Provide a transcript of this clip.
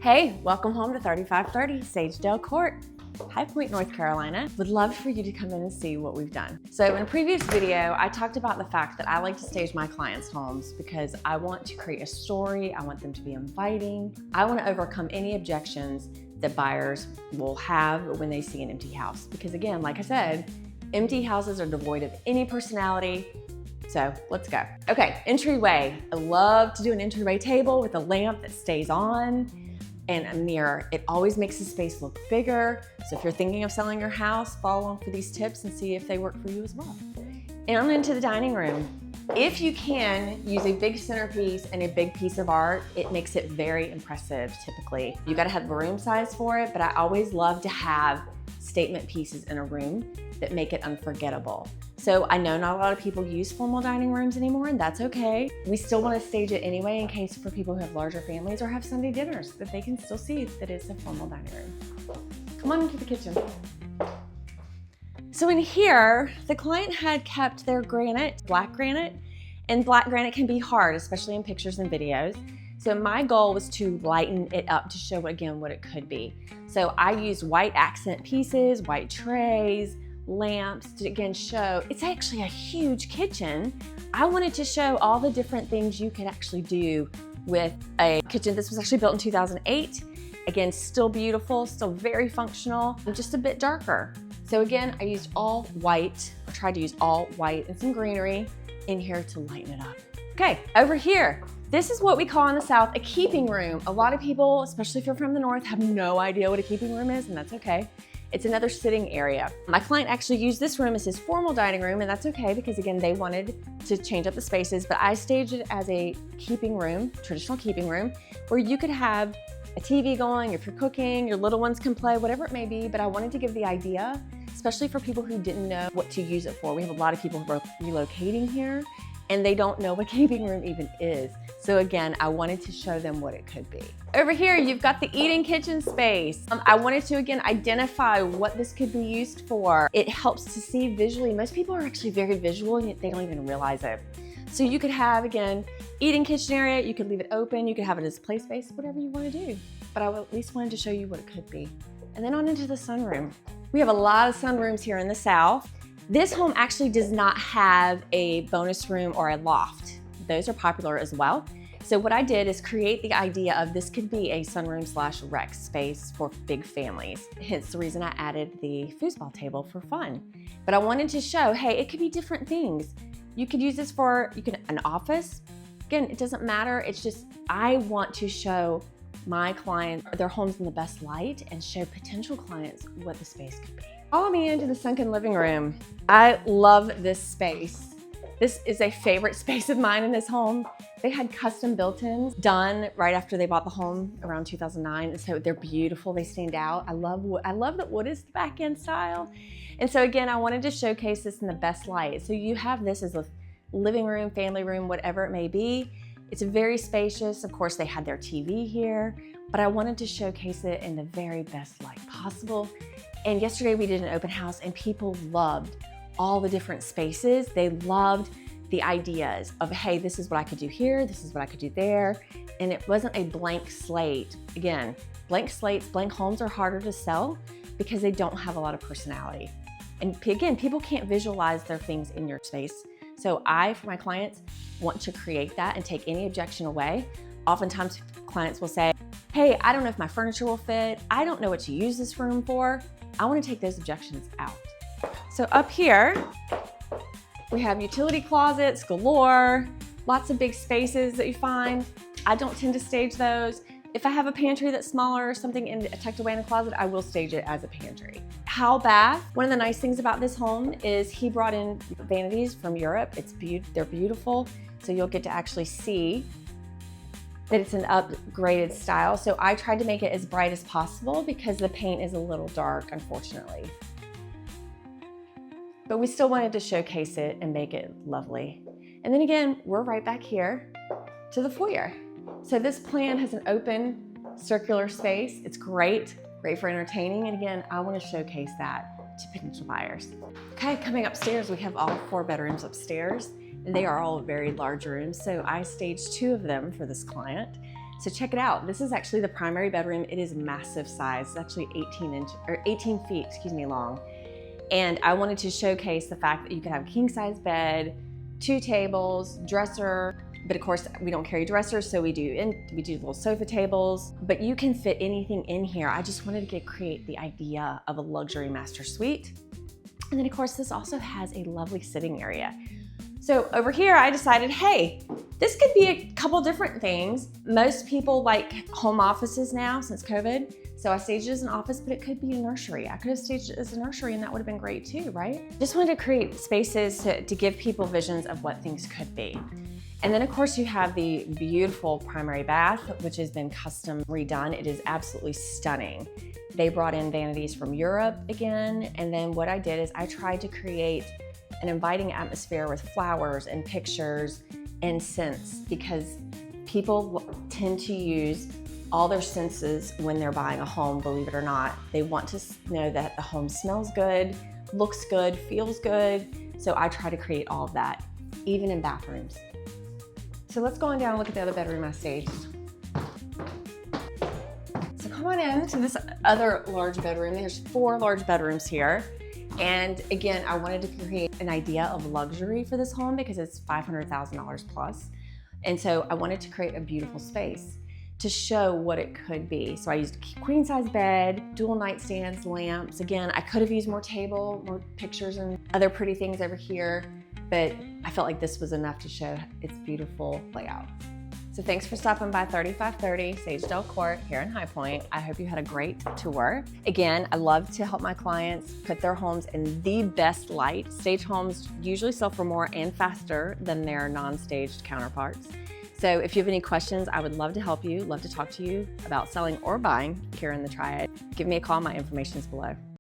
Hey, welcome home to 3530 Sagedale Court, High Point, North Carolina. Would love for you to come in and see what we've done. So in a previous video, I talked about the fact that I like to stage my clients' homes because I want to create a story. I want them to be inviting. I want to overcome any objections that buyers will have when they see an empty house. Because again, like I said, empty houses are devoid of any personality. So let's go. Okay, entryway. I love to do an entryway table with a lamp that stays on and a mirror. It always makes the space look bigger. So if you're thinking of selling your house, follow along for these tips and see if they work for you as well. And on into the dining room. If you can use a big centerpiece and a big piece of art, it makes it very impressive typically. You gotta have the room size for it, but I always love to have statement pieces in a room that make it unforgettable. So I know not a lot of people use formal dining rooms anymore, and that's okay. We still want to stage it anyway in case for people who have larger families or have Sunday dinners that they can still see that it's a formal dining room. Come on into the kitchen. So in here, the client had kept their granite, black granite, and black granite can be hard, especially in pictures and videos. So my goal was to lighten it up to show again what it could be. So I used white accent pieces, white trays, lamps to again show it's actually a huge kitchen. I wanted to show all the different things you could actually do with a kitchen. This was actually built in 2008. Again, still beautiful, still very functional, just a bit darker. So again, I used all white, or tried to use all white and some greenery in here to lighten it up. Okay, over here, this is what we call in the South a keeping room. A lot of people, especially if you're from the North, have no idea what a keeping room is, and that's okay. It's another sitting area. My client actually used this room as his formal dining room, and that's okay because again, they wanted to change up the spaces, but I staged it as a keeping room, traditional keeping room, where you could have a TV going, if you're cooking, your little ones can play, whatever it may be, but I wanted to give the idea, especially for people who didn't know what to use it for. We have a lot of people who are relocating here, and they don't know what keeping room even is. So again, I wanted to show them what it could be. Over here, you've got the eating kitchen space. I wanted to, again, identify what this could be used for. It helps to see visually. Most people are actually very visual and they don't even realize it. So you could have, again, eating kitchen area, you could leave it open, you could have it as play space, whatever you want to do. But I at least wanted to show you what it could be. And then on into the sunroom. We have a lot of sunrooms here in the South. This home actually does not have a bonus room or a loft. Those are popular as well. So what I did is create the idea of this could be a sunroom / rec space for big families. Hence the reason I added the foosball table for fun. But I wanted to show, hey, it could be different things. You could use this for an office. Again, it doesn't matter. It's just, I want to show my clients their homes in the best light and show potential clients what the space could be. Follow me into the sunken living room. I love this space. This is a favorite space of mine in this home. They had custom built-ins done right after they bought the home around 2009. And so they're beautiful, they stand out. I love that wood is the back end style. And so again, I wanted to showcase this in the best light. So you have this as a living room, family room, whatever it may be. It's very spacious. Of course, they had their TV here, but I wanted to showcase it in the very best light possible. And yesterday we did an open house and people loved all the different spaces. They loved the ideas of, hey, this is what I could do here, this is what I could do there. And it wasn't a blank slate. Again, blank slates, blank homes are harder to sell because they don't have a lot of personality. And again, people can't visualize their things in your space. So I, for my clients, want to create that and take any objection away. Oftentimes clients will say, hey, I don't know if my furniture will fit. I don't know what to use this room for. I want to take those objections out. So up here, we have utility closets galore, lots of big spaces that you find. I don't tend to stage those. If I have a pantry that's smaller or something tucked away in a closet, I will stage it as a pantry. Howell bath. One of the nice things about this home is he brought in vanities from Europe. They're beautiful. So you'll get to actually see that it's an upgraded style. So I tried to make it as bright as possible because the paint is a little dark, unfortunately. But we still wanted to showcase it and make it lovely. And then again, we're right back here to the foyer. So this plan has an open circular space. It's great for entertaining. And again, I want to showcase that to potential buyers. Okay, coming upstairs, we have all 4 bedrooms upstairs, and they are all very large rooms. So I staged 2 of them for this client. So check it out. This is actually the primary bedroom. It is massive size. It's actually 18 feet, long. And I wanted to showcase the fact that you can have a king size bed, 2 tables, dresser, but of course we don't carry dressers, so we do little sofa tables, but you can fit anything in here. I just wanted to create the idea of a luxury master suite. And then of course this also has a lovely sitting area. So over here I decided, hey, this could be a couple different things. Most people like home offices now since COVID. So I staged it as an office, but it could be a nursery. I could have staged it as a nursery and that would have been great too, right? Just wanted to create spaces to give people visions of what things could be. And then of course you have the beautiful primary bath, which has been custom redone. It is absolutely stunning. They brought in vanities from Europe again. And then what I did is I tried to create an inviting atmosphere with flowers and pictures and scents, because people tend to use all their senses when they're buying a home, believe it or not. They want to know that the home smells good, looks good, feels good. So I try to create all of that, even in bathrooms. So let's go on down and look at the other bedroom I staged. So come on in to this other large bedroom. There's 4 large bedrooms here. And again, I wanted to create an idea of luxury for this home because it's $500,000 plus. And so I wanted to create a beautiful space to show what it could be. So I used a queen size bed, dual nightstands, lamps. Again, I could have used more table, more pictures and other pretty things over here, but I felt like this was enough to show its beautiful layout. So thanks for stopping by 3530 Sagedale Court here in High Point. I hope you had a great tour. Again, I love to help my clients put their homes in the best light. Stage homes usually sell for more and faster than their non-staged counterparts. So if you have any questions, I would love to help you, love to talk to you about selling or buying here in the Triad. Give me a call, my information is below.